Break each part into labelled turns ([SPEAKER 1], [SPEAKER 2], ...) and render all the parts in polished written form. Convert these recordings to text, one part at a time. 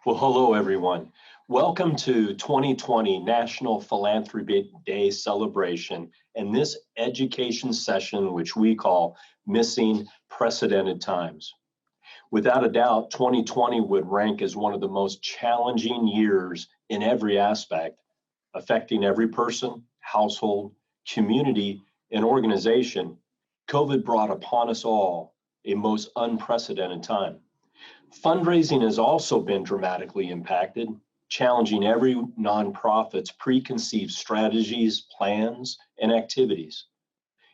[SPEAKER 1] Well, hello, everyone. Welcome to 2020 National Philanthropy Day celebration and this education session, which we call Missing Precedented Times. Without a doubt, 2020 would rank as one of the most challenging years in every aspect, affecting every person, household, community, and organization. COVID brought upon us all a most unprecedented time. Fundraising has also been dramatically impacted, challenging every nonprofit's preconceived strategies, plans, and activities.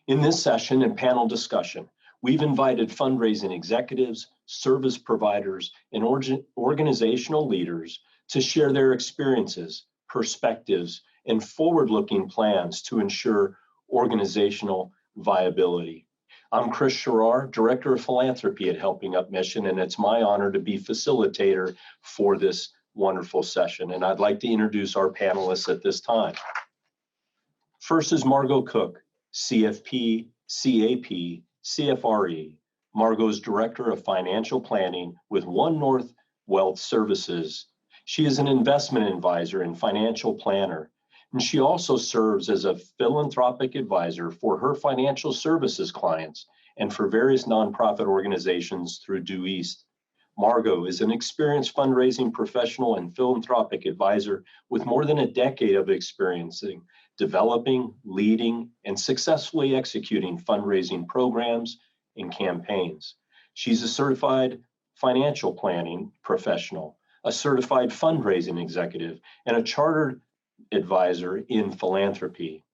[SPEAKER 1] In this session and panel discussion, we've invited fundraising executives, service providers, and organizational leaders to share their experiences, perspectives, and forward-looking plans to ensure organizational viability. I'm Chris Sherrar, Director of Philanthropy at Helping Up Mission, and it's my honor to be facilitator for this wonderful session. And I'd like to introduce our panelists at this time. First is Margo Cook, CFP, CAP, CFRE. Margo is Director of Financial Planning with One North Wealth Services. She is an investment advisor and financial planner. And she also serves as a philanthropic advisor for her financial services clients and for various nonprofit organizations through Due East. Margo is an experienced fundraising professional and philanthropic advisor with more than a decade of experience in developing, leading, and successfully executing fundraising programs and campaigns. She's a certified financial planning professional, a certified fundraising executive, and a chartered advisor in philanthropy,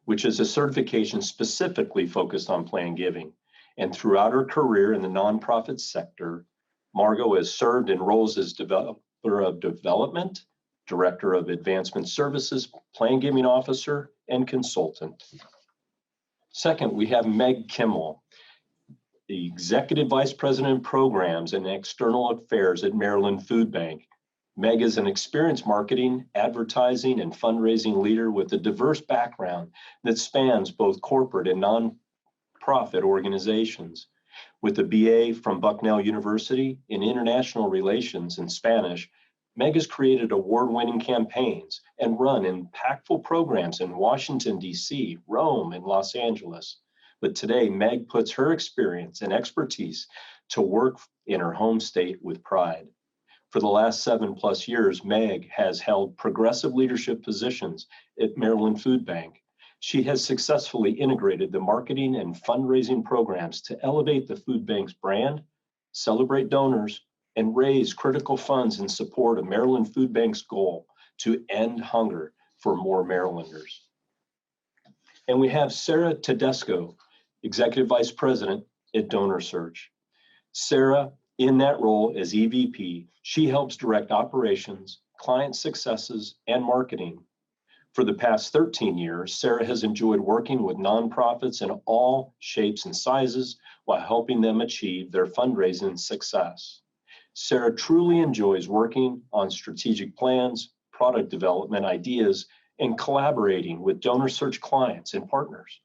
[SPEAKER 1] which is a certification specifically focused on planned giving. And throughout her career in the nonprofit sector, Margo has served in roles as Developer of Development, Director of Advancement Services, Planned Giving Officer, and Consultant. Second, we have Meg Kimmel, the Executive Vice President of Programs and External Affairs at Maryland Food Bank. Meg is an experienced marketing, advertising, and fundraising leader with a diverse background that spans both corporate and nonprofit organizations. With a BA from Bucknell University in International Relations and Spanish, Meg has created award-winning campaigns and run impactful programs in Washington, D.C., Rome, and Los Angeles. But today, Meg puts her experience and expertise to work in her home state with pride. For the last 7+ years, Meg has held progressive leadership positions at Maryland Food Bank. She has successfully integrated the marketing and fundraising programs to elevate the food bank's brand, celebrate donors, and raise critical funds in support of Maryland Food Bank's goal to end hunger for more Marylanders. And we have Sarah Tedesco, Executive Vice President at DonorSearch. Sarah, in that role as EVP, she helps direct operations, client successes, and marketing. For the past 13 years, Sarah has enjoyed working with nonprofits in all shapes and sizes while helping them achieve their fundraising success. Sarah truly enjoys working on strategic plans, product development ideas, and collaborating with DonorSearch clients and partners.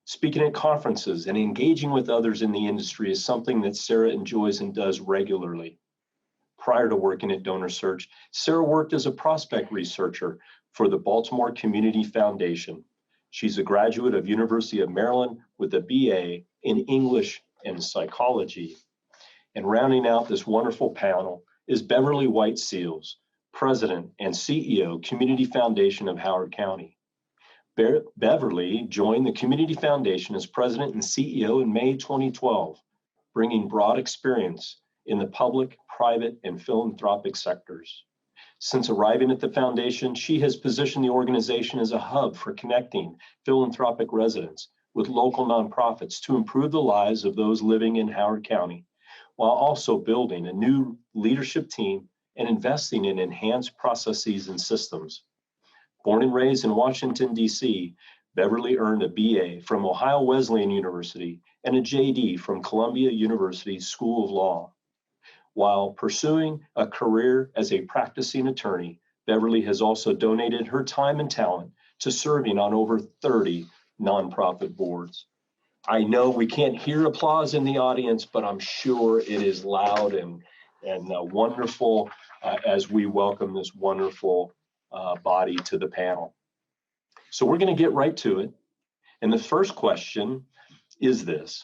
[SPEAKER 1] Speaking at conferences and engaging with others in the industry is something that Sarah enjoys and does regularly. Prior to working at DonorSearch, Sarah worked as a prospect researcher for the Baltimore Community Foundation. She's a graduate of University of Maryland with a BA in English and Psychology. And rounding out this wonderful panel is Beverly White Seals, President and CEO, Community Foundation of Howard County. Beverly joined the Community Foundation as President and CEO in May 2012, bringing broad experience in the public, private, and philanthropic sectors. Since arriving at the foundation, she has positioned the organization as a hub for connecting philanthropic residents with local nonprofits to improve the lives of those living in Howard County, while also building a new leadership team and investing in enhanced processes and systems. Born and raised in Washington, D.C., Beverly earned a BA from Ohio Wesleyan University and a JD from Columbia University School of Law. While pursuing a career as a practicing attorney, Beverly has also donated her time and talent to serving on over 30 nonprofit boards. I know we can't hear applause in the audience, but I'm sure it is loud and wonderful as we welcome this wonderful body to the panel. So we're going to get right to it. And the first question is this,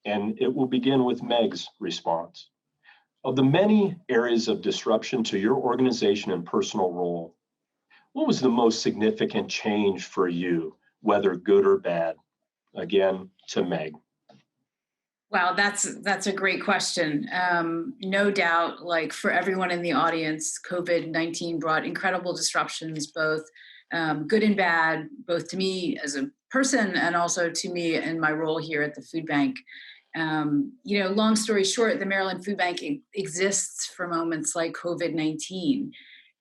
[SPEAKER 1] and it will begin with Meg's response. Of the many areas of disruption to your organization and personal role, what was the most significant change for you, whether good or bad? Again, to Meg.
[SPEAKER 2] Wow, that's a great question. No doubt, like for everyone in the audience, COVID-19 brought incredible disruptions, both good and bad, both to me as a person and also to me in my role here at the food bank. Long story short, the Maryland Food Bank exists for moments like COVID-19,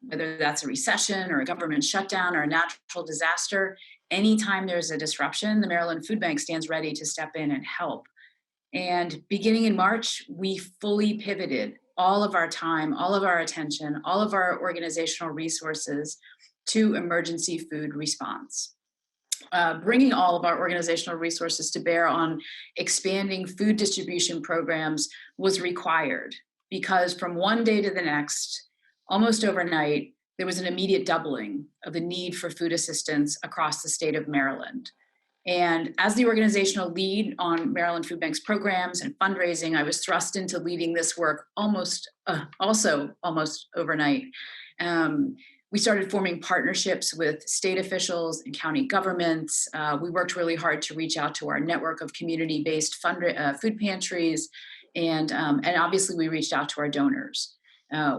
[SPEAKER 2] whether that's a recession or a government shutdown or a natural disaster. Anytime there's a disruption, the Maryland Food Bank stands ready to step in and help. And beginning in March, we fully pivoted all of our time, all of our attention, all of our organizational resources to emergency food response. Bringing all of our organizational resources to bear on expanding food distribution programs was required because from one day to the next, almost overnight, there was an immediate doubling of the need for food assistance across the state of Maryland. And as the organizational lead on Maryland Food Bank's programs and fundraising, I was thrust into leading this work almost overnight. We started forming partnerships with state officials and county governments. We worked really hard to reach out to our network of community-based food pantries, and obviously we reached out to our donors.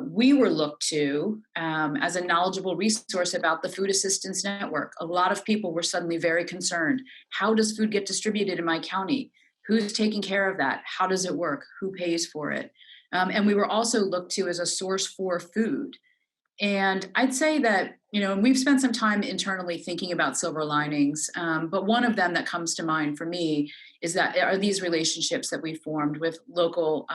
[SPEAKER 2] We were looked to as a knowledgeable resource about the food assistance network. A lot of people were suddenly very concerned. How does food get distributed in my county? Who's taking care of that? How does it work? Who pays for it? And we were also looked to as a source for food. And I'd say that, we've spent some time internally thinking about silver linings, but one of them that comes to mind for me is that are these relationships that we formed with local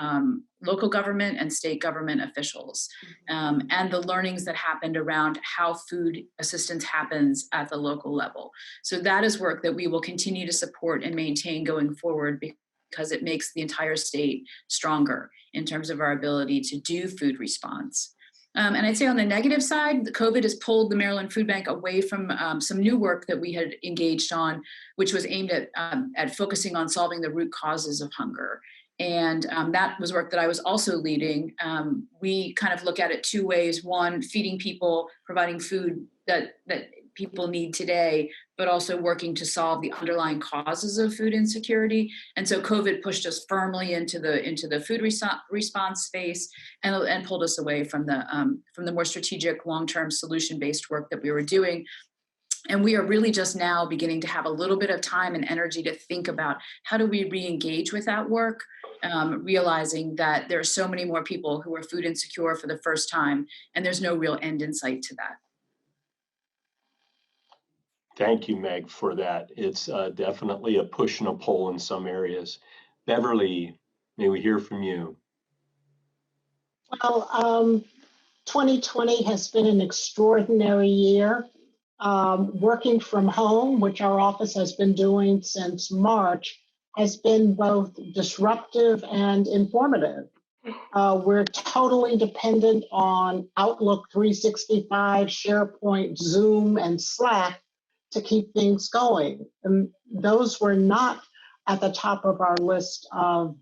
[SPEAKER 2] government and state government officials, and the learnings that happened around how food assistance happens at the local level. So that is work that we will continue to support and maintain going forward because it makes the entire state stronger in terms of our ability to do food response. And I'd say on the negative side, the COVID has pulled the Maryland Food Bank away from some new work that we had engaged on, which was aimed at focusing on solving the root causes of hunger. And that was work that I was also leading. We kind of look at it two ways. One, feeding people, providing food that people need today, but also working to solve the underlying causes of food insecurity. And so COVID pushed us firmly into the food response space and pulled us away from the more strategic, long-term solution-based work that we were doing. And we are really just now beginning to have a little bit of time and energy to think about how do we re-engage with that work, realizing that there are so many more people who are food insecure for the first time, and there's no real end in sight to that.
[SPEAKER 1] Thank you, Meg, for that. It's definitely a push and a pull in some areas. Beverly, may we hear from you?
[SPEAKER 3] Well, 2020 has been an extraordinary year. Working from home, which our office has been doing since March, has been both disruptive and informative. We're totally dependent on Outlook 365, SharePoint, Zoom, and Slack to keep things going. And those were not at the top of our list of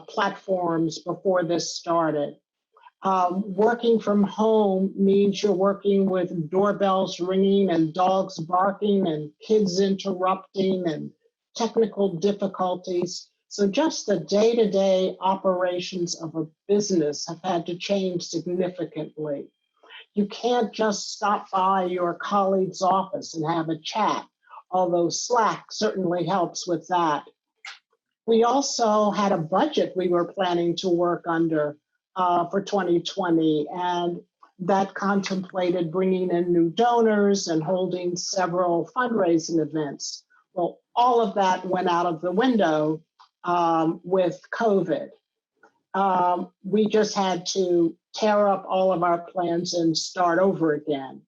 [SPEAKER 3] platforms before this started. Working from home means you're working with doorbells ringing and dogs barking and kids interrupting and technical difficulties. So just the day-to-day operations of a business have had to change significantly. You can't just stop by your colleague's office and have a chat, although Slack certainly helps with that. We also had a budget we were planning to work under for 2020, and that contemplated bringing in new donors and holding several fundraising events. Well, all of that went out of the window with COVID. We just had to tear up all of our plans and start over again.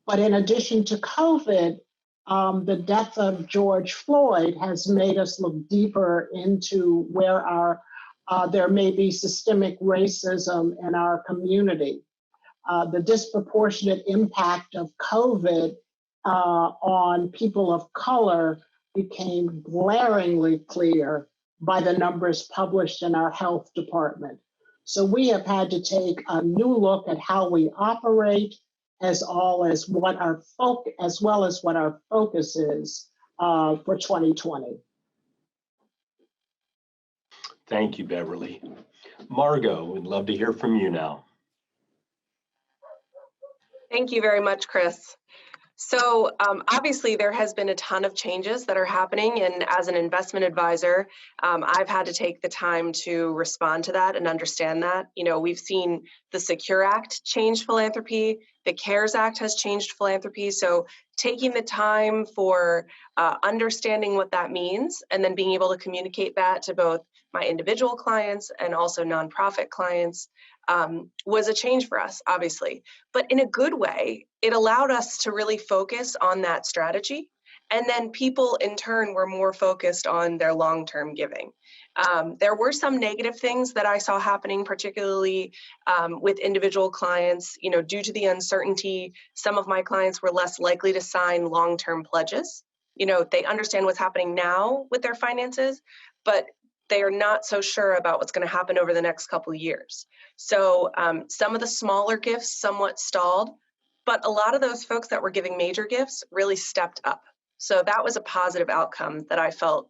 [SPEAKER 3] But in addition to COVID, the death of George Floyd has made us look deeper into where there may be systemic racism in our community. the disproportionate impact of COVID on people of color became glaringly clear by the numbers published in our health department. So we have had to take a new look at how we operate, as well as what our focus is for 2020.
[SPEAKER 1] Thank you, Beverly. Margo, we'd love to hear from you now.
[SPEAKER 4] Thank you very much, Chris. So obviously there has been a ton of changes that are happening, and as an investment advisor, I've had to take the time to respond to that and understand that. You know, we've seen the Secure Act change philanthropy, the CARES Act has changed philanthropy, so taking the time for understanding what that means and then being able to communicate that to both my individual clients and also nonprofit clients was a change for us, obviously. But in a good way, it allowed us to really focus on that strategy. And then people in turn were more focused on their long-term giving. There were some negative things that I saw happening, particularly with individual clients. You know, due to the uncertainty, some of my clients were less likely to sign long-term pledges. You know, they understand what's happening now with their finances, but they are not so sure about what's going to happen over the next couple of years. So some of the smaller gifts somewhat stalled, but a lot of those folks that were giving major gifts really stepped up. So that was a positive outcome that I felt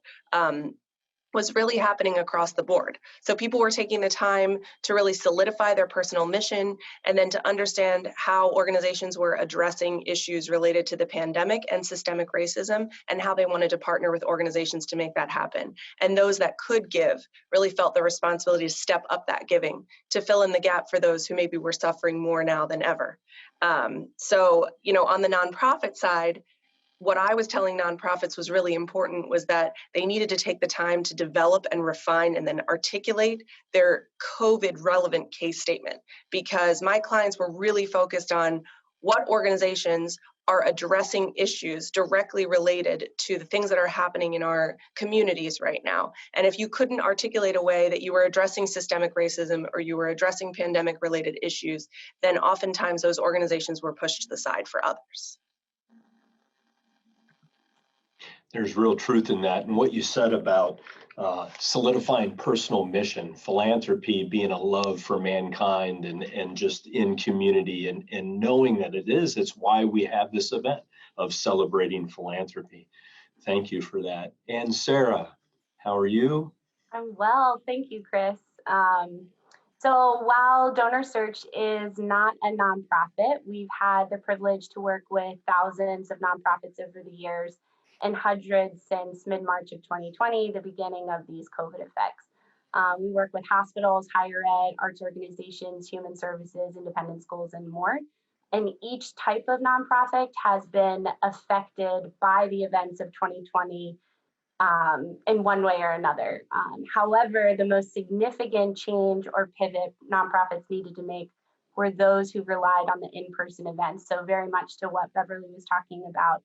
[SPEAKER 4] was really happening across the board. So people were taking the time to really solidify their personal mission and then to understand how organizations were addressing issues related to the pandemic and systemic racism and how they wanted to partner with organizations to make that happen. And those that could give really felt the responsibility to step up that giving, to fill in the gap for those who maybe were suffering more now than ever. So, you know, on the nonprofit side, what I was telling nonprofits was really important was that they needed to take the time to develop and refine and then articulate their COVID relevant case statement, because my clients were really focused on what organizations are addressing issues directly related to the things that are happening in our communities right now. And if you couldn't articulate a way that you were addressing systemic racism or you were addressing pandemic related issues, then oftentimes those organizations were pushed to the side for others.
[SPEAKER 1] There's real truth in that. And what you said about solidifying personal mission, philanthropy being a love for mankind and just in community and knowing that it's why we have this event of celebrating philanthropy. Thank you for that. And Sarah, how are you?
[SPEAKER 5] I'm well, thank you, Chris. So while DonorSearch is not a nonprofit, we've had the privilege to work with thousands of nonprofits over the years and hundreds since mid-March of 2020, the beginning of these COVID effects. We work with hospitals, higher ed, arts organizations, human services, independent schools, and more. And each type of nonprofit has been affected by the events of 2020 in one way or another. However, the most significant change or pivot nonprofits needed to make were those who relied on the in-person events. So very much to what Beverly was talking about.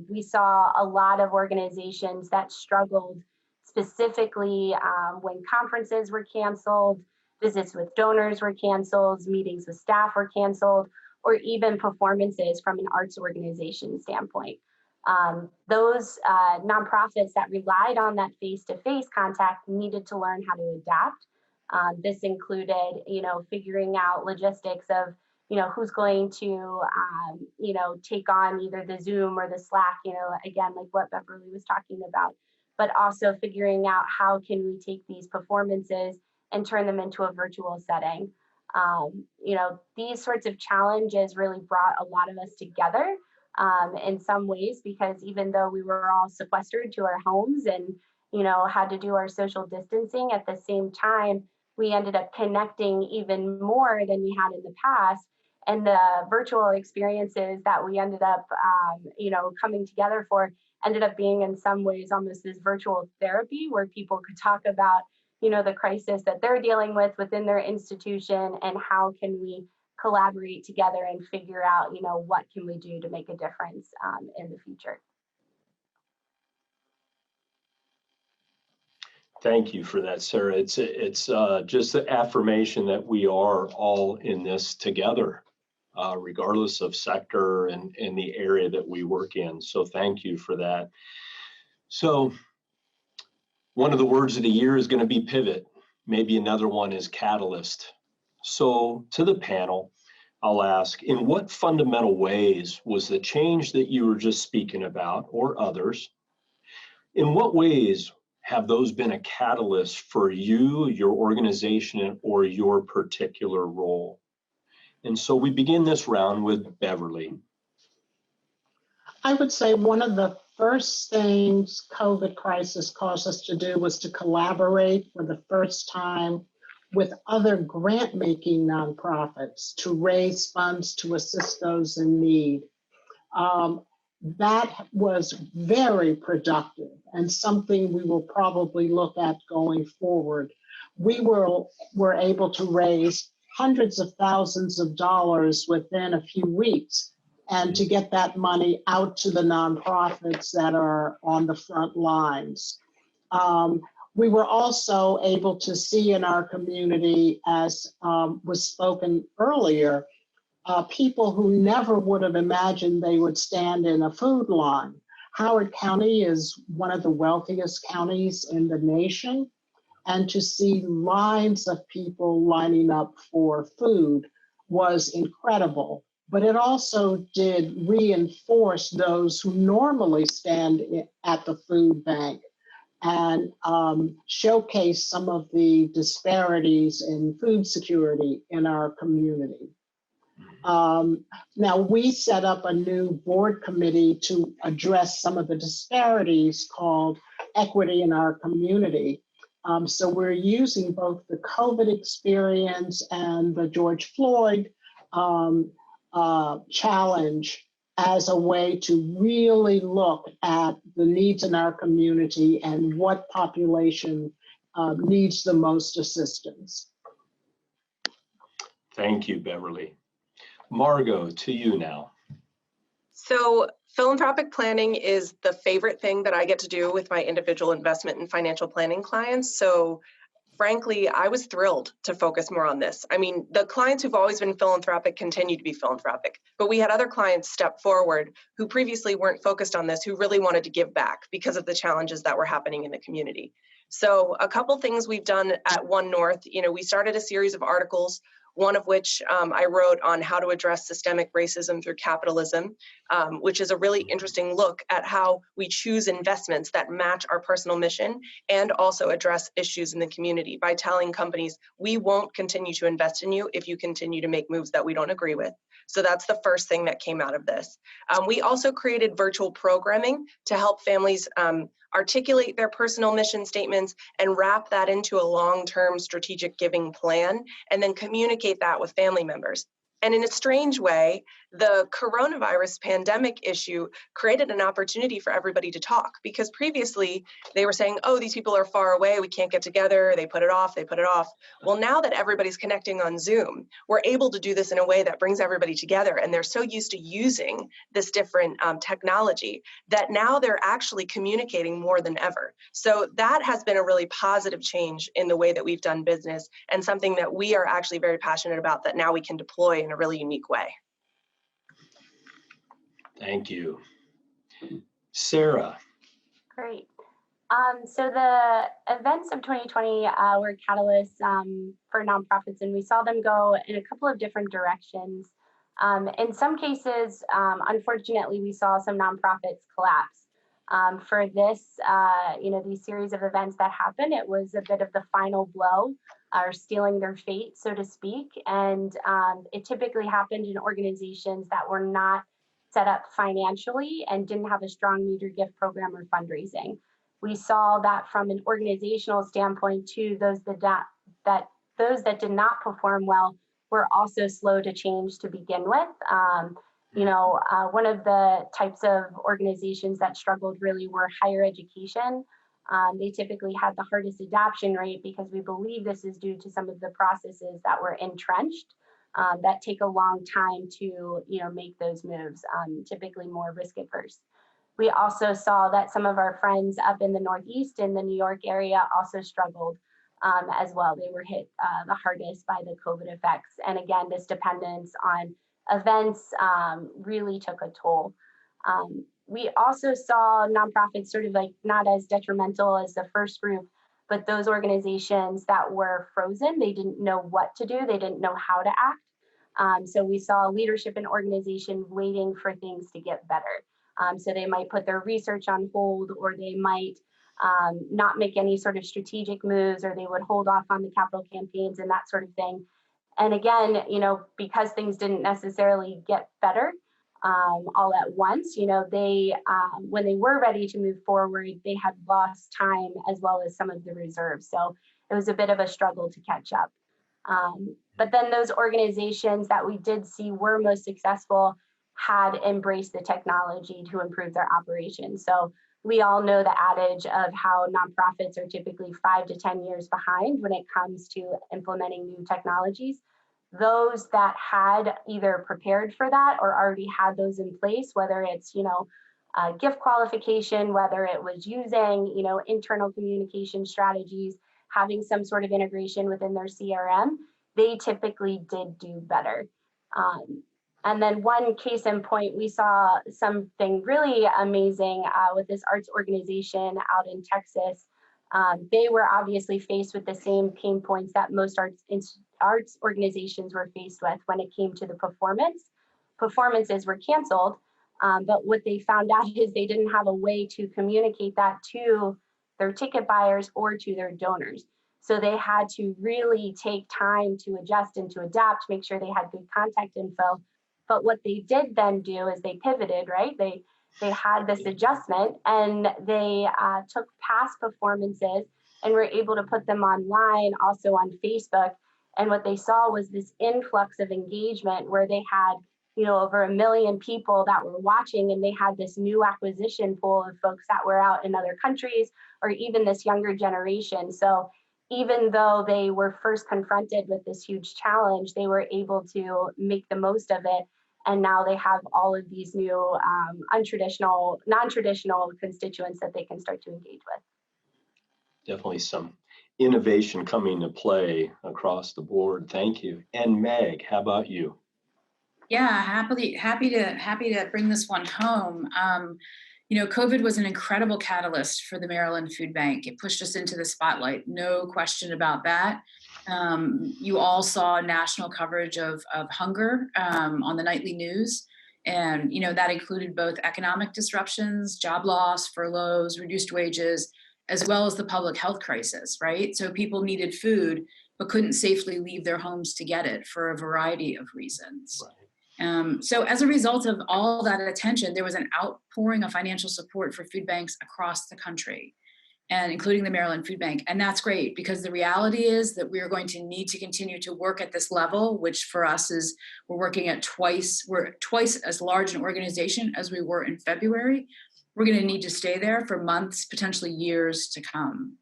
[SPEAKER 5] We saw a lot of organizations that struggled specifically when conferences were canceled, visits with donors were canceled, meetings with staff were canceled, or even performances from an arts organization standpoint. Those nonprofits that relied on that face-to-face contact needed to learn how to adapt. This included, figuring out logistics of, who's going to, take on either the Zoom or the Slack, again, like what Beverly was talking about, but also figuring out how can we take these performances and turn them into a virtual setting. These sorts of challenges really brought a lot of us together in some ways, because even though we were all sequestered to our homes and, had to do our social distancing, at the same time, we ended up connecting even more than we had in the past. And the virtual experiences that we ended up, coming together for ended up being in some ways almost this virtual therapy where people could talk about, the crisis that they're dealing with within their institution and how can we collaborate together and figure out, what can we do to make a difference in the future.
[SPEAKER 1] Thank you for that, Sarah. It's just the affirmation that we are all in this together, regardless of sector and the area that we work in. So thank you for that. So one of the words of the year is going to be pivot. Maybe another one is catalyst. So to the panel, I'll ask, in what fundamental ways was the change that you were just speaking about, or others, in what ways have those been a catalyst for you, your organization, or your particular role? And so we begin this round with Beverly.
[SPEAKER 3] I would say one of the first things COVID crisis caused us to do was to collaborate for the first time with other grant-making nonprofits to raise funds to assist those in need. That was very productive and something we will probably look at going forward. We were able to raise hundreds of thousands of dollars within a few weeks, and to get that money out to the nonprofits that are on the front lines. We were also able to see in our community, as was spoken earlier, people who never would have imagined they would stand in a food line. Howard County is one of the wealthiest counties in the nation, and to see lines of people lining up for food was incredible. But it also did reinforce those who normally stand at the food bank and showcase some of the disparities in food security in our community. Now, we set up a new board committee to address some of the disparities called Equity in Our Community. So we're using both the COVID experience and the George Floyd challenge as a way to really look at the needs in our community and what population needs the most assistance.
[SPEAKER 1] Thank you, Beverly. Margo, to you now.
[SPEAKER 4] So philanthropic planning is the favorite thing that I get to do with my individual investment and financial planning clients. So frankly, I was thrilled to focus more on this. I mean, the clients who've always been philanthropic continue to be philanthropic, but we had other clients step forward who previously weren't focused on this, who really wanted to give back because of the challenges that were happening in the community. So a couple things we've done at One North, we started a series of articles, one of which I wrote on how to address systemic racism through capitalism, which is a really interesting look at how we choose investments that match our personal mission and also address issues in the community by telling companies, we won't continue to invest in you if you continue to make moves that we don't agree with. So that's the first thing that came out of this. We also created virtual programming to help families articulate their personal mission statements and wrap that into a long-term strategic giving plan, and then communicate that with family members. And in a strange way, the coronavirus pandemic issue created an opportunity for everybody to talk, because previously they were saying, oh, these people are far away, we can't get together, they put it off. Well, now that everybody's connecting on Zoom, we're able to do this in a way that brings everybody together, and they're so used to using this different technology that now they're actually communicating more than ever. So that has been a really positive change in the way that we've done business, and something that we are actually very passionate about that now we can deploy in a really unique way.
[SPEAKER 1] Thank you. Sarah.
[SPEAKER 5] Great. So the events of 2020 were catalysts for nonprofits, and we saw them go in a couple of different directions. In some cases, unfortunately, we saw some nonprofits collapse. For this, these series of events that happened, it was a bit of the final blow, or stealing their fate, so to speak. And it typically happened in organizations that were not set up financially and didn't have a strong meet or gift program or fundraising. We saw that from an organizational standpoint too. Those that did not perform well were also slow to change to begin with. One of the types of organizations that struggled really were higher education. They typically had the hardest adoption rate because we believe this is due to some of the processes that were entrenched that take a long time to make those moves, typically more risk adverse. We also saw that some of our friends up in the Northeast in the New York area also struggled as well. They were hit the hardest by the COVID effects. And again, this dependence on events really took a toll. We also saw nonprofits sort of like not as detrimental as the first group, but those organizations that were frozen, they didn't know what to do. They didn't know how to act. So we saw leadership in organizations waiting for things to get better. So they might put their research on hold, or they might not make any sort of strategic moves, or they would hold off on the capital campaigns and that sort of thing. And again, because things didn't necessarily get better all at once, they when they were ready to move forward, they had lost time as well as some of the reserves. So it was a bit of a struggle to catch up. But then those organizations that we did see were most successful had embraced the technology to improve their operations. So we all know the adage of how nonprofits are typically 5 to 10 years behind when it comes to implementing new technologies. Those that had either prepared for that or already had those in place, whether it's, gift qualification, whether it was using, internal communication strategies, having some sort of integration within their CRM, they typically did do better. And then one case in point, we saw something really amazing with this arts organization out in Texas. They were obviously faced with the same pain points that most arts organizations were faced with when it came to the performance. Performances were canceled, but what they found out is they didn't have a way to communicate that to their ticket buyers or to their donors. So they had to really take time to adjust and to adapt, make sure they had good contact info. But what they did then do is they pivoted, right? They had this adjustment, and they took past performances and were able to put them online, also on Facebook. And what they saw was this influx of engagement where they had, over 1 million people that were watching, and they had this new acquisition pool of folks that were out in other countries, or even this younger generation. So even though they were first confronted with this huge challenge, they were able to make the most of it. And now they have all of these new non-traditional constituents that they can start to engage with.
[SPEAKER 1] Definitely some innovation coming to play across the board. Thank you. And Meg, how about you?
[SPEAKER 2] Yeah, happy to bring this one home. COVID was an incredible catalyst for the Maryland Food Bank. It pushed us into the spotlight, no question about that. You all saw national coverage of hunger on the nightly news. And, that included both economic disruptions, job loss, furloughs, reduced wages, as well as the public health crisis, right? So people needed food, but couldn't safely leave their homes to get it for a variety of reasons. Right. So as a result of all that attention, there was an outpouring of financial support for food banks across the country, and including the Maryland Food Bank. And that's great, because the reality is that we are going to need to continue to work at this level, which for us is we're twice as large an organization as we were in February. We're going to need to stay there for months, potentially years to come.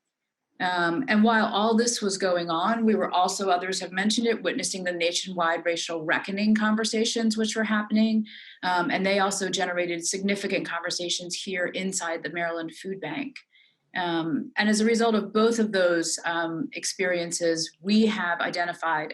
[SPEAKER 2] And while all this was going on, we were also, others have mentioned it, witnessing the nationwide racial reckoning conversations which were happening. And they also generated significant conversations here inside the Maryland Food Bank. And as a result of both of those experiences, we have identified,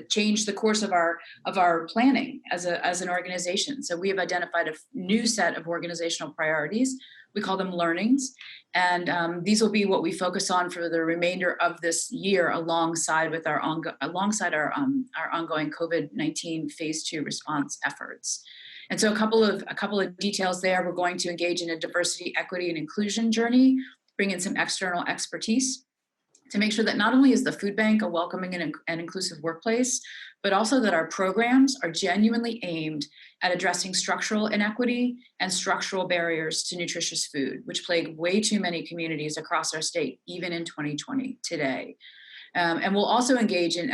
[SPEAKER 2] changed the course of our planning as an organization. So we have identified a new set of organizational priorities. We call them learnings. And these will be what we focus on for the remainder of this year, alongside our ongoing COVID-19 phase 2 response efforts. And so a couple of details there. We're going to engage in a diversity, equity, and inclusion journey, bring in some external expertise to make sure that not only is the food bank a welcoming and inclusive workplace, but also that our programs are genuinely aimed at addressing structural inequity and structural barriers to nutritious food, which plague way too many communities across our state, even in 2020 today. And we'll also engage in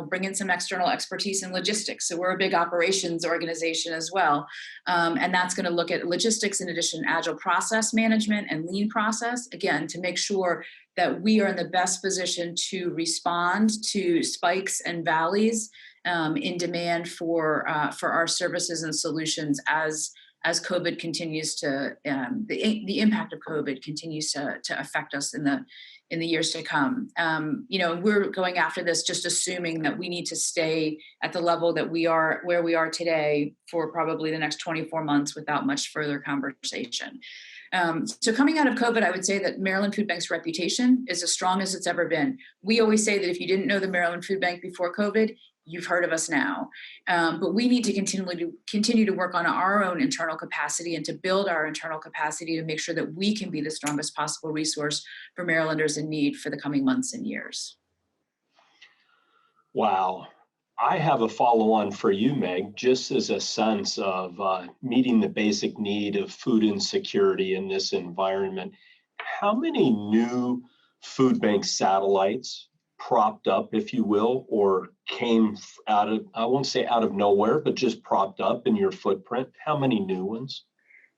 [SPEAKER 2] bring in some external expertise in logistics. So we're a big operations organization as well. And that's going to look at logistics, in addition, agile process management and lean process, again, to make sure that we are in the best position to respond to spikes and valleys in demand for our services and solutions as as COVID continues to, the impact of COVID continues to affect us in the years to come. We're going after this just assuming that we need to stay at the level that we are, where we are today, for probably the next 24 months without much further conversation. So coming out of COVID, I would say that Maryland Food Bank's reputation is as strong as it's ever been. We always say that if you didn't know the Maryland Food Bank before COVID, you've heard of us now. But we need to continue to work on our own internal capacity and to build our internal capacity to make sure that we can be the strongest possible resource for Marylanders in need for the coming months and years.
[SPEAKER 1] Wow. I have a follow-on for you, Meg, just as a sense of meeting the basic need of food insecurity in this environment. How many new food bank satellites propped up, if you will, or came out of, I won't say out of nowhere, but just propped up in your footprint? How many new ones?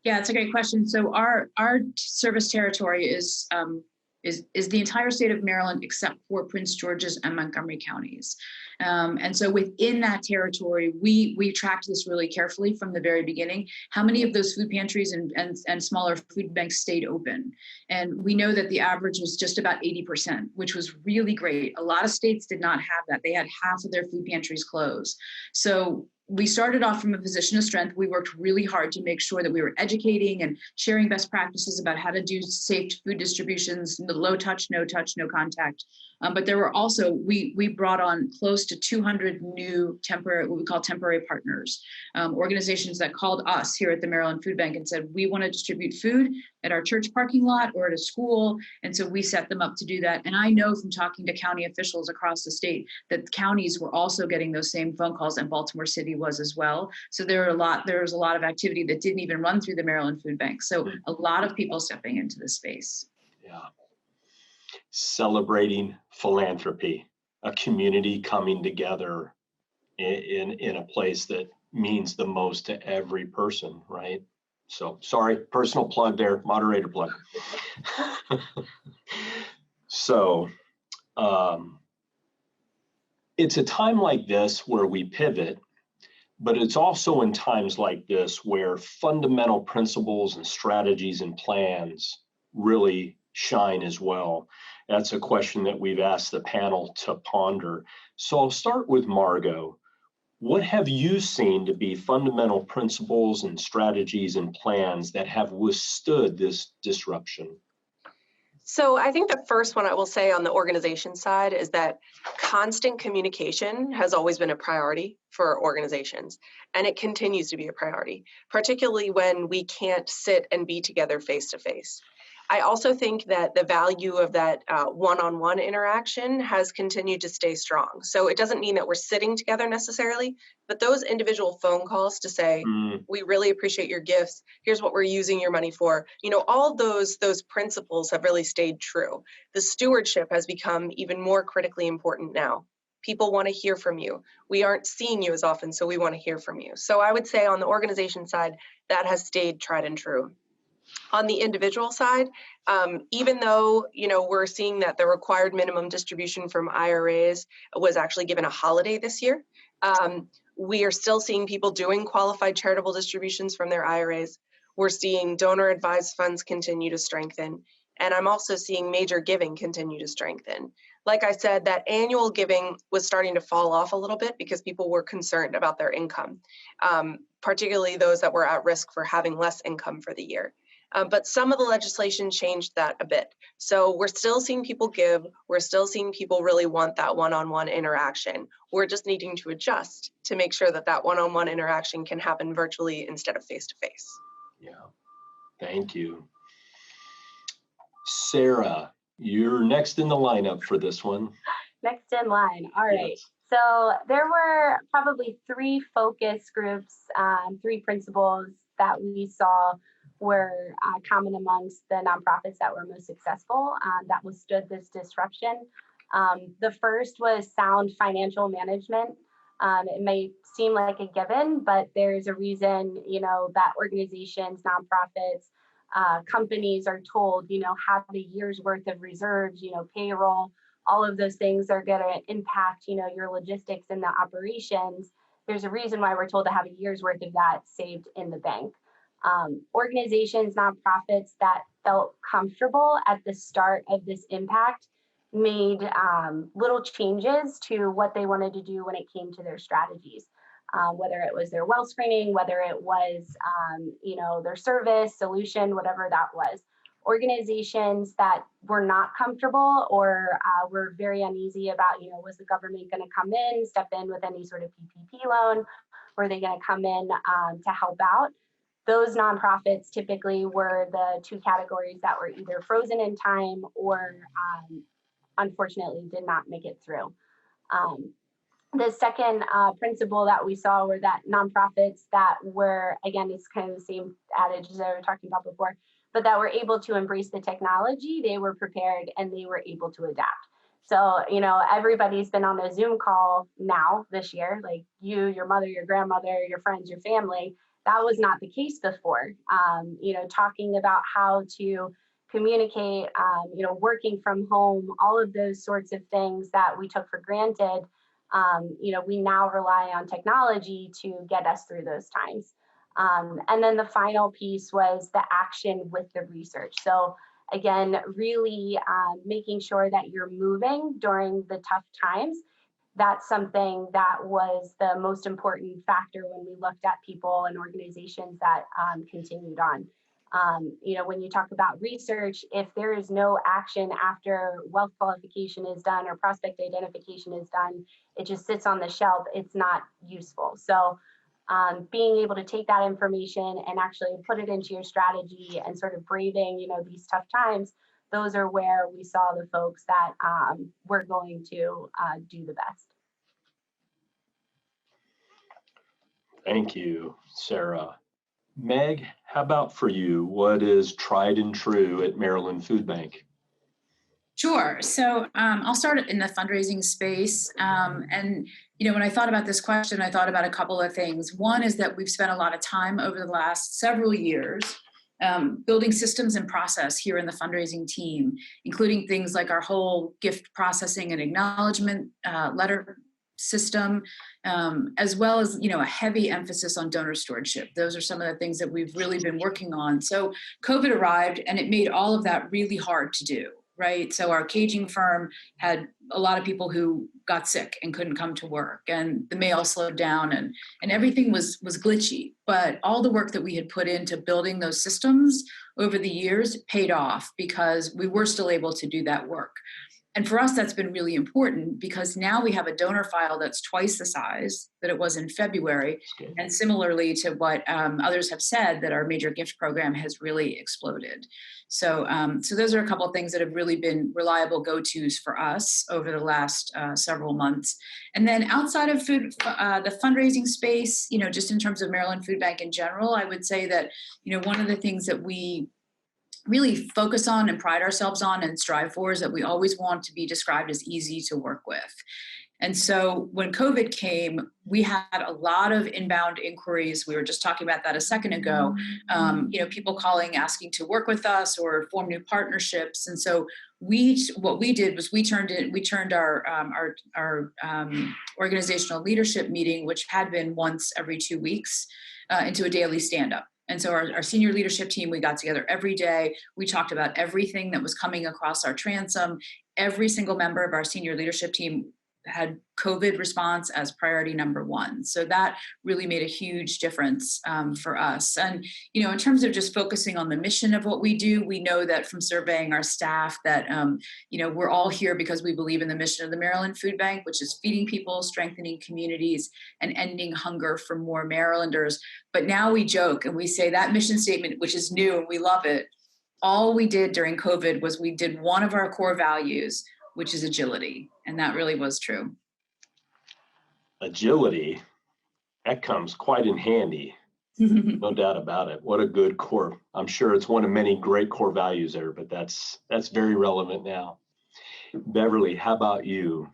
[SPEAKER 2] Yeah, it's a great question. So our service territory is the entire state of Maryland except for Prince George's and Montgomery counties. And so within that territory, we tracked this really carefully from the very beginning. How many of those food pantries and smaller food banks stayed open? And we know that the average was just about 80%, which was really great. A lot of states did not have that. They had half of their food pantries closed. So we started off from a position of strength. We worked really hard to make sure that we were educating and sharing best practices about how to do safe food distributions, low touch, no contact. But there were also, we brought on close to 200 new temporary, what we call temporary partners, organizations that called us here at the Maryland Food Bank and said, we want to distribute food at our church parking lot or at a school. And so we set them up to do that. And I know from talking to county officials across the state that counties were also getting those same phone calls, and Baltimore City was as well. So there was a lot of activity that didn't even run through the Maryland Food Bank. So a lot of people stepping into the space.
[SPEAKER 1] Yeah. Celebrating philanthropy, a community coming together in a place that means the most to every person, right? So sorry, personal plug there, moderator plug. So it's a time like this where we pivot, but it's also in times like this where fundamental principles and strategies and plans really shine as well. That's a question that we've asked the panel to ponder. So I'll start with Margo. What have you seen to be fundamental principles and strategies and plans that have withstood this disruption?
[SPEAKER 4] So I think the first one I will say on the organization side is that constant communication has always been a priority for organizations, and it continues to be a priority, particularly when we can't sit and be together face to face. I also think that the value of that one-on-one interaction has continued to stay strong. So it doesn't mean that we're sitting together necessarily, but those individual phone calls to say, we really appreciate your gifts. Here's what we're using your money for. All those principles have really stayed true. The stewardship has become even more critically important now. People want to hear from you. We aren't seeing you as often, so we want to hear from you. So I would say on the organization side, that has stayed tried and true. On the individual side, even though we're seeing that the required minimum distribution from IRAs was actually given a holiday this year, we are still seeing people doing qualified charitable distributions from their IRAs. We're seeing donor advised funds continue to strengthen, and I'm also seeing major giving continue to strengthen. Like I said, that annual giving was starting to fall off a little bit because people were concerned about their income, particularly those that were at risk for having less income for the year. But some of the legislation changed that a bit. So we're still seeing people give. We're still seeing people really want that one-on-one interaction. We're just needing to adjust to make sure that that one-on-one interaction can happen virtually instead of face-to-face.
[SPEAKER 1] Yeah, thank you. Sarah, you're next in the lineup for this one.
[SPEAKER 5] Next in line. All right.
[SPEAKER 1] Yes.
[SPEAKER 5] So there were probably three focus groups, three principles that we saw were common amongst the nonprofits that were most successful that withstood this disruption. The first was sound financial management. It may seem like a given, but there's a reason, that organizations, nonprofits, companies are told, have a year's worth of reserves, payroll, all of those things are going to impact, your logistics and the operations. There's a reason why we're told to have a year's worth of that saved in the bank. Organizations, nonprofits that felt comfortable at the start of this impact made little changes to what they wanted to do when it came to their strategies, whether it was their well screening, whether it was their service, solution, whatever that was. Organizations that were not comfortable or were very uneasy about, was the government going to come in, step in with any sort of PPP loan? Were they going to come in to help out? Those nonprofits typically were the two categories that were either frozen in time or unfortunately did not make it through. The second principle that we saw were that nonprofits that were, again, it's kind of the same adage as I was talking about before, but that were able to embrace the technology, they were prepared and they were able to adapt. So, everybody's been on a Zoom call now this year, like you, your mother, your grandmother, your friends, your family. That was not the case before. Talking about how to communicate, working from home, all of those sorts of things that we took for granted. We now rely on technology to get us through those times. And then the final piece was the action with the research. So again, really making sure that you're moving during the tough times. That's something that was the most important factor when we looked at people and organizations that continued on. When you talk about research, if there is no action after wealth qualification is done or prospect identification is done, it just sits on the shelf, it's not useful. So being able to take that information and actually put it into your strategy and sort of braving, these tough times, those are where we saw the folks that were going to do the best.
[SPEAKER 1] Thank you, Sarah. Meg, how about for you? What is tried and true at Maryland Food Bank?
[SPEAKER 2] Sure. So I'll start in the fundraising space. And when I thought about this question, I thought about a couple of things. One is that we've spent a lot of time over the last several years building systems and process here in the fundraising team, including things like our whole gift processing and acknowledgement letter system, as well as, a heavy emphasis on donor stewardship. Those are some of the things that we've really been working on. So COVID arrived and it made all of that really hard to do, right? So our caging firm had a lot of people who got sick and couldn't come to work, and the mail slowed down and everything was glitchy. But all the work that we had put into building those systems over the years paid off because we were still able to do that work. And for us, that's been really important because now we have a donor file that's twice the size that it was in February. And similarly to what others have said, that our major gift program has really exploded. So those are a couple of things that have really been reliable go-tos for us over the last several months. And then outside of food, the fundraising space, just in terms of Maryland Food Bank in general, I would say that, one of the things that we really focus on and pride ourselves on and strive for is that we always want to be described as easy to work with. And so when COVID came, we had a lot of inbound inquiries. We were just talking about that a second ago. People calling, asking to work with us or form new partnerships. And so what we did was we turned our organizational leadership meeting, which had been once every 2 weeks, into a daily stand-up. And so our senior leadership team, we got together every day. We talked about everything that was coming across our transom. Every single member of our senior leadership team had COVID response as priority number one. So that really made a huge difference for us. And, in terms of just focusing on the mission of what we do, we know that from surveying our staff that, we're all here because we believe in the mission of the Maryland Food Bank, which is feeding people, strengthening communities, and ending hunger for more Marylanders. But now we joke and we say that mission statement, which is new and we love it, all we did during COVID was we did one of our core values, which is agility. And that really was true.
[SPEAKER 1] Agility, that comes quite in handy. No doubt about it. What a good core. I'm sure it's one of many great core values there, but that's very relevant now. Beverly, how about you?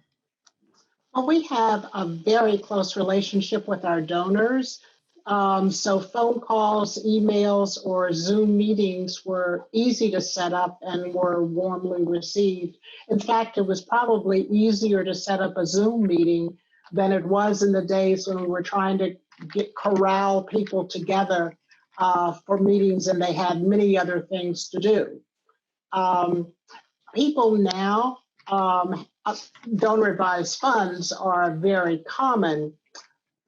[SPEAKER 3] Well, we have a very close relationship with our donors. So phone calls, emails, or Zoom meetings were easy to set up and were warmly received. In fact, it was probably easier to set up a Zoom meeting than it was in the days when we were trying to corral people together for meetings, and they had many other things to do. People now, donor advised funds are very common,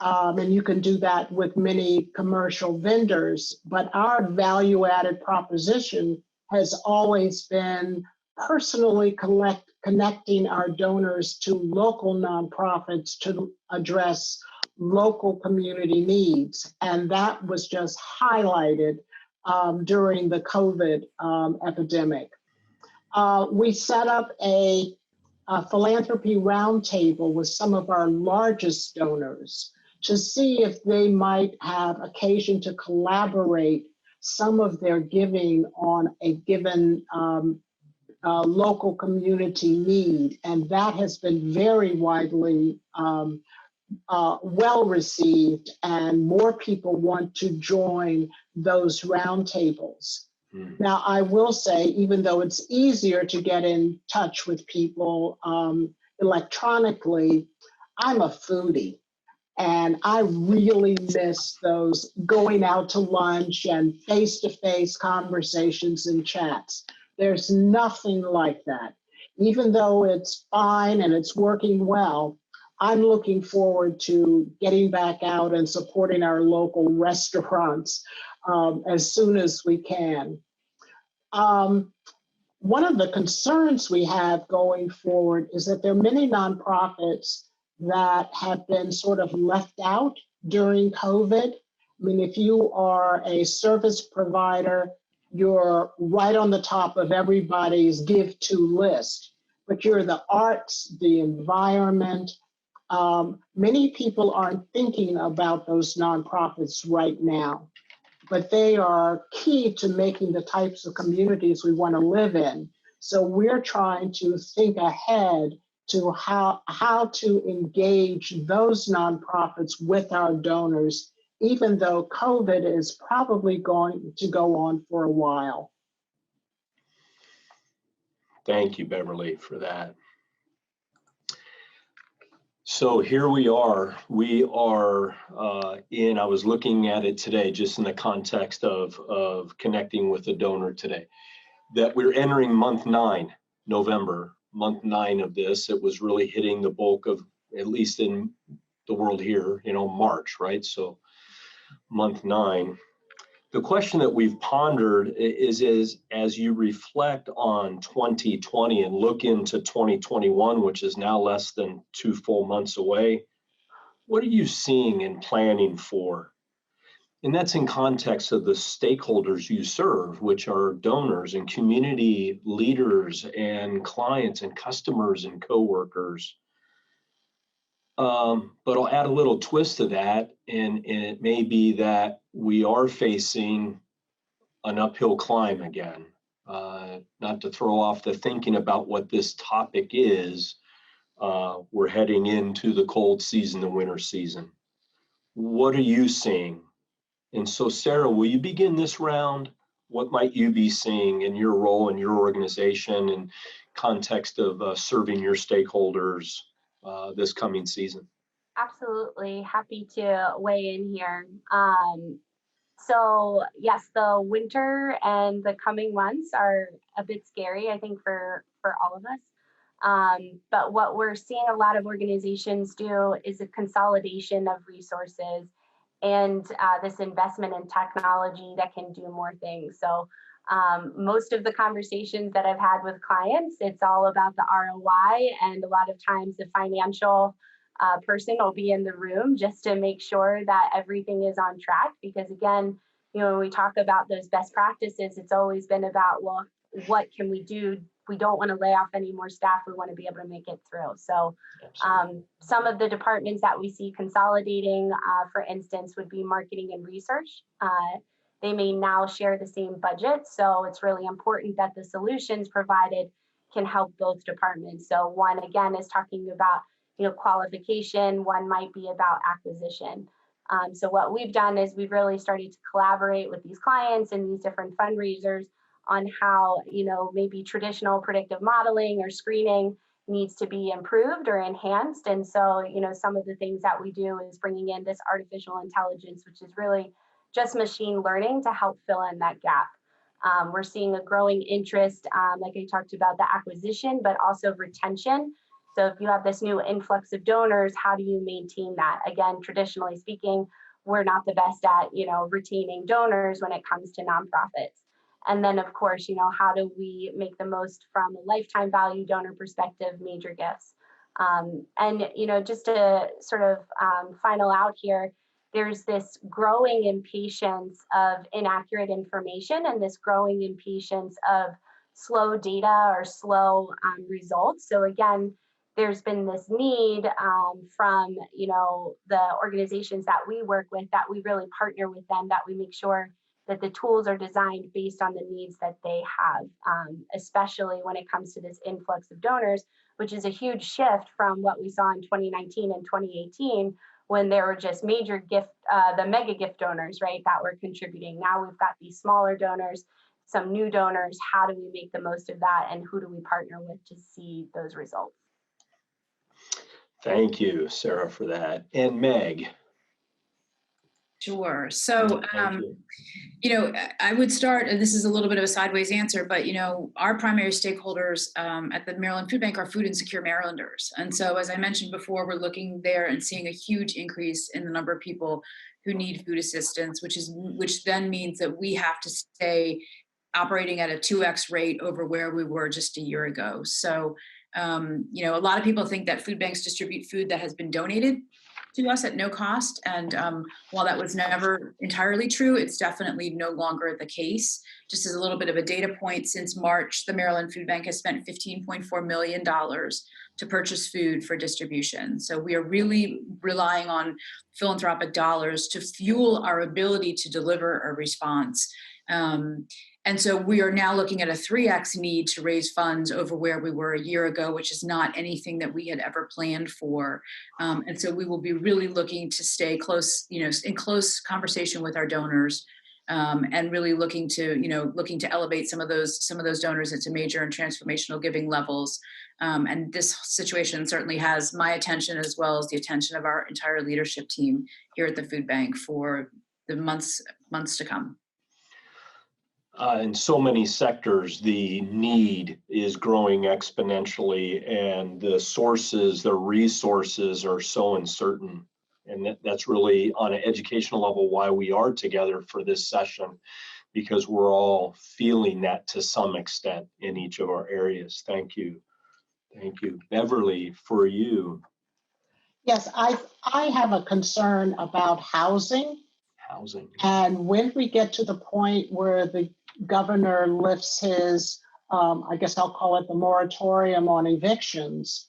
[SPEAKER 3] and you can do that with many commercial vendors, but our value added proposition has always been personally connecting our donors to local nonprofits to address local community needs. And that was just highlighted during the COVID epidemic. We set up a philanthropy roundtable with some of our largest donors to see if they might have occasion to collaborate some of their giving on a given local community need. And that has been very widely well received, and more people want to join those roundtables. Now, I will say, even though it's easier to get in touch with people electronically, I'm a foodie. And I really miss those going out to lunch and face-to-face conversations and chats. There's nothing like that. Even though it's fine and it's working well, I'm looking forward to getting back out and supporting our local restaurants as soon as we can. One of the concerns we have going forward is that there are many nonprofits that have been sort of left out during COVID. I mean, if you are a service provider, you're right on the top of everybody's give to list, but you're the arts, the environment. Many people aren't thinking about those nonprofits right now, but they are key to making the types of communities we want to live in. So we're trying to think ahead to how to engage those nonprofits with our donors, even though COVID is probably going to go on for a while.
[SPEAKER 1] Thank you, Beverly, for that. So here we are. We are I was looking at it today, just in the context of connecting with a donor today, that we're entering month 9, November, month 9 of this. It was really hitting the bulk of, at least in the world here, March, right? So month 9. The question that we've pondered is as you reflect on 2020 and look into 2021, which is now less than 2 full months away, what are you seeing and planning for? And that's in context of the stakeholders you serve, which are donors and community leaders and clients and customers and coworkers. But I'll add a little twist to that, and it may be that we are facing an uphill climb again. Not to throw off the thinking about what this topic is, we're heading into the cold season, the winter season. What are you seeing? And so, Sarah, will you begin this round? What might you be seeing in your role in your organization and context of serving your stakeholders this coming season?
[SPEAKER 5] Absolutely. Happy to weigh in here. So yes, the winter and the coming months are a bit scary, I think, for all of us. But what we're seeing a lot of organizations do is a consolidation of resources and this investment in technology that can do more things. So most of the conversations that I've had with clients, it's all about the ROI, and a lot of times the financial person will be in the room just to make sure that everything is on track. Because again, when we talk about those best practices, it's always been about, well, what can we do? We don't want to lay off any more staff. We want to be able to make it through. So some of the departments that we see consolidating, for instance, would be marketing and research. They may now share the same budget. So it's really important that the solutions provided can help both departments. So one, again, is talking about qualification. One might be about acquisition. So what we've done is we've really started to collaborate with these clients and these different fundraisers on how, maybe traditional predictive modeling or screening needs to be improved or enhanced. And so, some of the things that we do is bringing in this artificial intelligence, which is really just machine learning to help fill in that gap. We're seeing a growing interest, like I talked about, the acquisition, but also retention. So if you have this new influx of donors, how do you maintain that? Again, traditionally speaking, we're not the best at, retaining donors when it comes to nonprofits. And then, of course, how do we make the most from a lifetime value donor perspective, major gifts? Just to sort of final out here, there's this growing impatience of inaccurate information and this growing impatience of slow data or slow results. So again, there's been this need from the organizations that we work with, that we really partner with them, that we make sure that the tools are designed based on the needs that they have, especially when it comes to this influx of donors, which is a huge shift from what we saw in 2019 and 2018, when there were just major the mega gift donors, right, that were contributing. Now we've got these smaller donors, some new donors. How do we make the most of that, and who do we partner with to see those results?
[SPEAKER 1] Thank you, Sarah, for that. And Meg.
[SPEAKER 2] Sure. So, I would start, and this is a little bit of a sideways answer, but, our primary stakeholders at the Maryland Food Bank are food insecure Marylanders. And so, as I mentioned before, we're looking there and seeing a huge increase in the number of people who need food assistance, which then means that we have to stay operating at a 2x rate over where we were just a year ago. So, a lot of people think that food banks distribute food that has been donated to us at no cost. And while that was never entirely true, it's definitely no longer the case. Just as a little bit of a data point, since March, the Maryland Food Bank has spent $15.4 million to purchase food for distribution. So we are really relying on philanthropic dollars to fuel our ability to deliver a response. And so we are now looking at a 3x need to raise funds over where we were a year ago, which is not anything that we had ever planned for. And so we will be really looking to stay close, in close conversation with our donors, and really looking to elevate some of those donors into major and transformational giving levels. And this situation certainly has my attention, as well as the attention of our entire leadership team here at the food bank for the months to come.
[SPEAKER 1] In so many sectors, the need is growing exponentially, and the resources are so uncertain. And that's really, on an educational level, why we are together for this session, because we're all feeling that to some extent in each of our areas. Thank you. Thank you. Beverly, for you.
[SPEAKER 3] Yes, I have a concern about housing. And when we get to the point where the governor lifts his, I guess I'll call it the moratorium on evictions,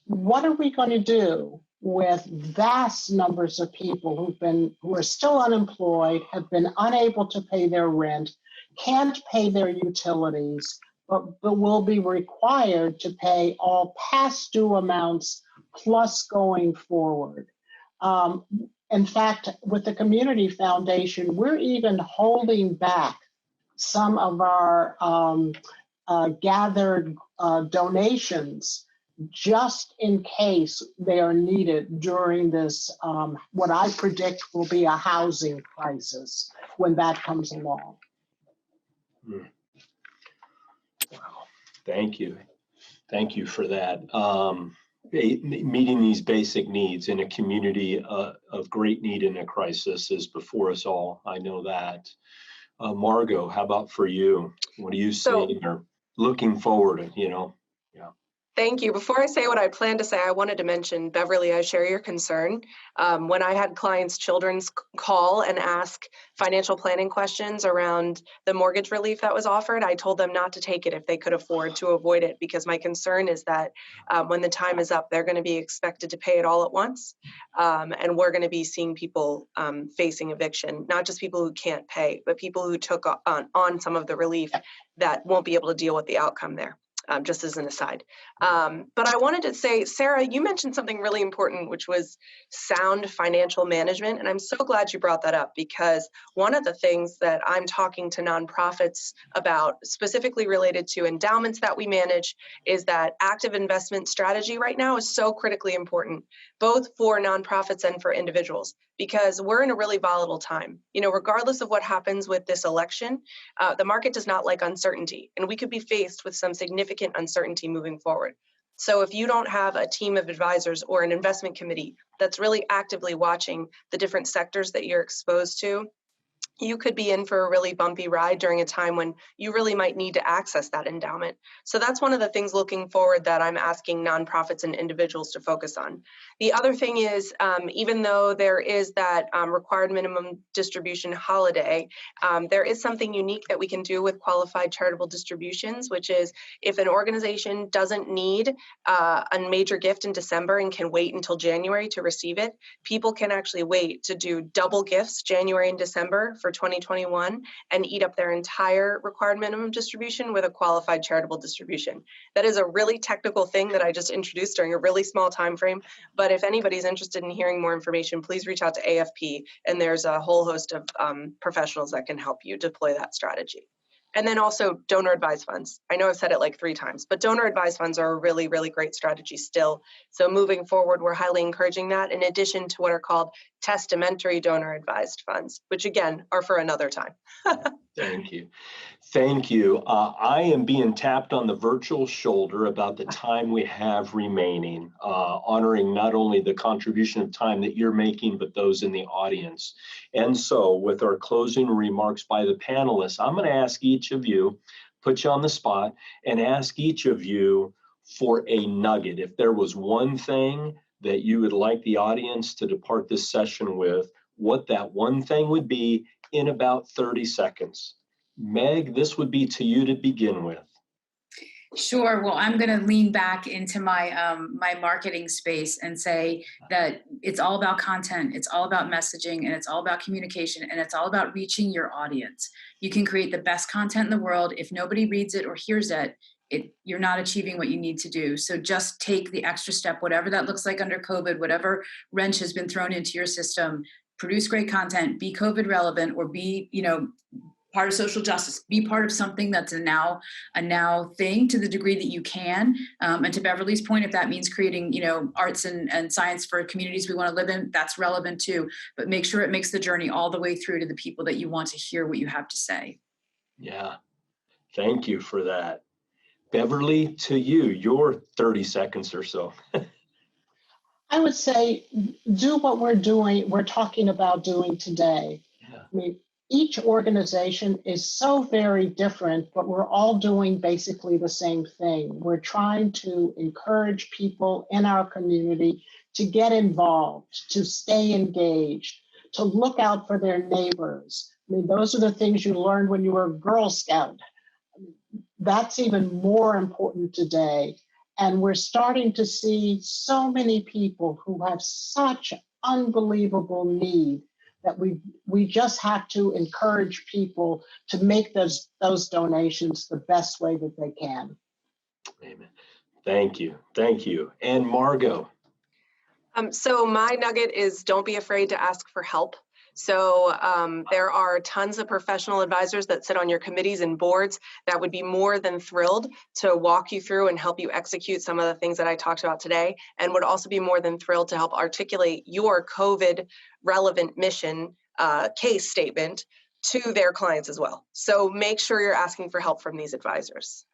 [SPEAKER 3] what are we going to do with vast numbers of people who are still unemployed, have been unable to pay their rent, can't pay their utilities, but will be required to pay all past due amounts plus going forward? In fact, with the Community Foundation, we're even holding back some of our gathered donations just in case they are needed during this, what I predict will be a housing crisis when that comes along.
[SPEAKER 1] Wow. Thank you. Thank you for that. Meeting these basic needs in a community of great need in a crisis is before us all. I know that. Margo, how about for you? What are you seeing or looking forward? Yeah.
[SPEAKER 4] Thank you. Before I say what I plan to say, I wanted to mention, Beverly, I share your concern. When I had clients' children's call and ask financial planning questions around the mortgage relief that was offered, I told them not to take it if they could afford to avoid it, because my concern is that when the time is up, they're going to be expected to pay it all at once. And we're going to be seeing people facing eviction, not just people who can't pay, but people who took on some of the relief that won't be able to deal with the outcome there. just as an aside. But I wanted to say, Sarah, you mentioned something really important, which was sound financial management. And I'm so glad you brought that up, because one of the things that I'm talking to nonprofits about, specifically related to endowments that we manage, is that active investment strategy right now is so critically important, both for nonprofits and for individuals, because we're in a really volatile time. You know, regardless of what happens with this election, the market does not like uncertainty, and we could be faced with some significant uncertainty moving forward. So if you don't have a team of advisors or an investment committee that's really actively watching the different sectors that you're exposed to, you could be in for a really bumpy ride during a time when you really might need to access that endowment. So that's one of the things looking forward that I'm asking nonprofits and individuals to focus on. The other thing is, even though there is that required minimum distribution holiday, there is something unique that we can do with qualified charitable distributions, which is if an organization doesn't need a major gift in December and can wait until January to receive it, people can actually wait to do double gifts January and December for 2021 and eat up their entire required minimum distribution with a qualified charitable distribution. That is a really technical thing that I just introduced during a really small time frame, but if anybody's interested in hearing more information, please reach out to AFP, and there's a whole host of professionals that can help you deploy that strategy. And then also donor advised funds. I know I've said it like 3 times, but donor advised funds are a really, really great strategy still. So moving forward, we're highly encouraging that, in addition to what are called testamentary donor advised funds, which again are for another time.
[SPEAKER 1] Thank you. Thank you. I am being tapped on the virtual shoulder about the time we have remaining, honoring not only the contribution of time that you're making, but those in the audience. And so with our closing remarks by the panelists, I'm going to ask each of you, put you on the spot, and ask each of you for a nugget. If there was one thing that you would like the audience to depart this session with, what that one thing would be in about 30 seconds. Meg, this would be to you to begin with.
[SPEAKER 2] Sure. Well, I'm going to lean back into my my marketing space and say that it's all about content, it's all about messaging, and it's all about communication, and it's all about reaching your audience. You can create the best content in the world. If nobody reads it or hears it, you're not achieving what you need to do. So just take the extra step, whatever that looks like under COVID, whatever wrench has been thrown into your system. Produce great content, be COVID relevant, or be, part of social justice, be part of something that's a now thing to the degree that you can. And to Beverly's point, if that means creating, arts and science for communities we want to live in, that's relevant too. But make sure it makes the journey all the way through to the people that you want to hear what you have to say.
[SPEAKER 1] Yeah, thank you for that. Beverly, to you, your 30 seconds or so.
[SPEAKER 3] I would say do what we're talking about doing today.
[SPEAKER 1] Yeah.
[SPEAKER 3] I mean, each organization is so very different, but we're all doing basically the same thing. We're trying to encourage people in our community to get involved, to stay engaged, to look out for their neighbors. I mean, those are the things you learned when you were a Girl Scout. That's even more important today. And we're starting to see so many people who have such unbelievable need that we just have to encourage people to make those donations the best way that they can.
[SPEAKER 1] Amen. Thank you. Thank you. And Margo.
[SPEAKER 4] So my nugget is don't be afraid to ask for help. So there are tons of professional advisors that sit on your committees and boards that would be more than thrilled to walk you through and help you execute some of the things that I talked about today, and would also be more than thrilled to help articulate your COVID relevant mission case statement to their clients as well. So make sure you're asking for help from these advisors.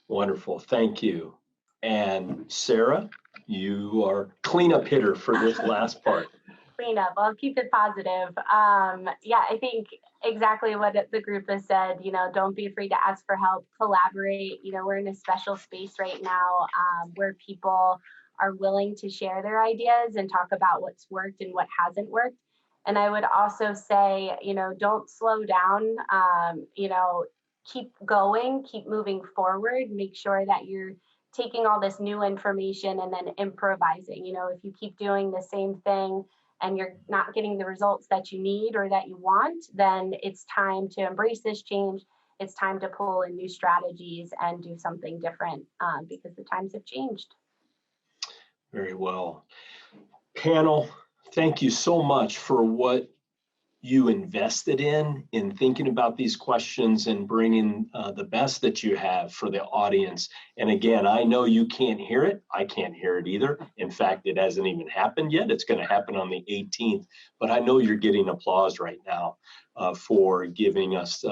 [SPEAKER 1] Wonderful. Thank you. And Sarah, you are cleanup hitter for this last part.
[SPEAKER 5] Cleanup. I'll keep it positive. Yeah, I think exactly what the group has said. Don't be afraid to ask for help. Collaborate. We're in a special space right now where people are willing to share their ideas and talk about what's worked and what hasn't worked. And I would also say, don't slow down. Keep going. Keep moving forward. Make sure that you're taking all this new information and then improvising. If you keep doing the same thing and you're not getting the results that you need or that you want, then it's time to embrace this change it's time to pull in new strategies and do something different because the times have changed.
[SPEAKER 1] Very well. Panel, thank you so much for what you invested in thinking about these questions and bringing the best that you have for the audience. And again, I know you can't hear it. I can't hear it either. In fact, it hasn't even happened yet. It's going to happen on the 18th. But I know you're getting applause right now for giving us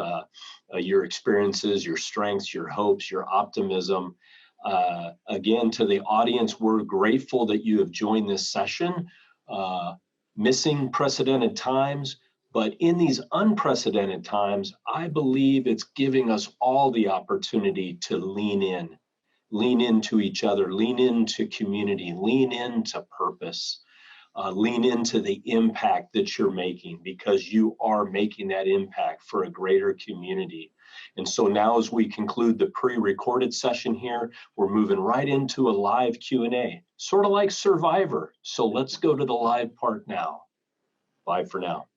[SPEAKER 1] your experiences, your strengths, your hopes, your optimism. Again, to the audience, we're grateful that you have joined this session. Missing precedented times. But in these unprecedented times, I believe it's giving us all the opportunity to lean into each other, lean into community, lean into purpose, lean into the impact that you're making, because you are making that impact for a greater community. And so now, as we conclude the pre-recorded session here, we're moving right into a live Q&A, sort of like Survivor. So let's go to the live part now. Bye for now.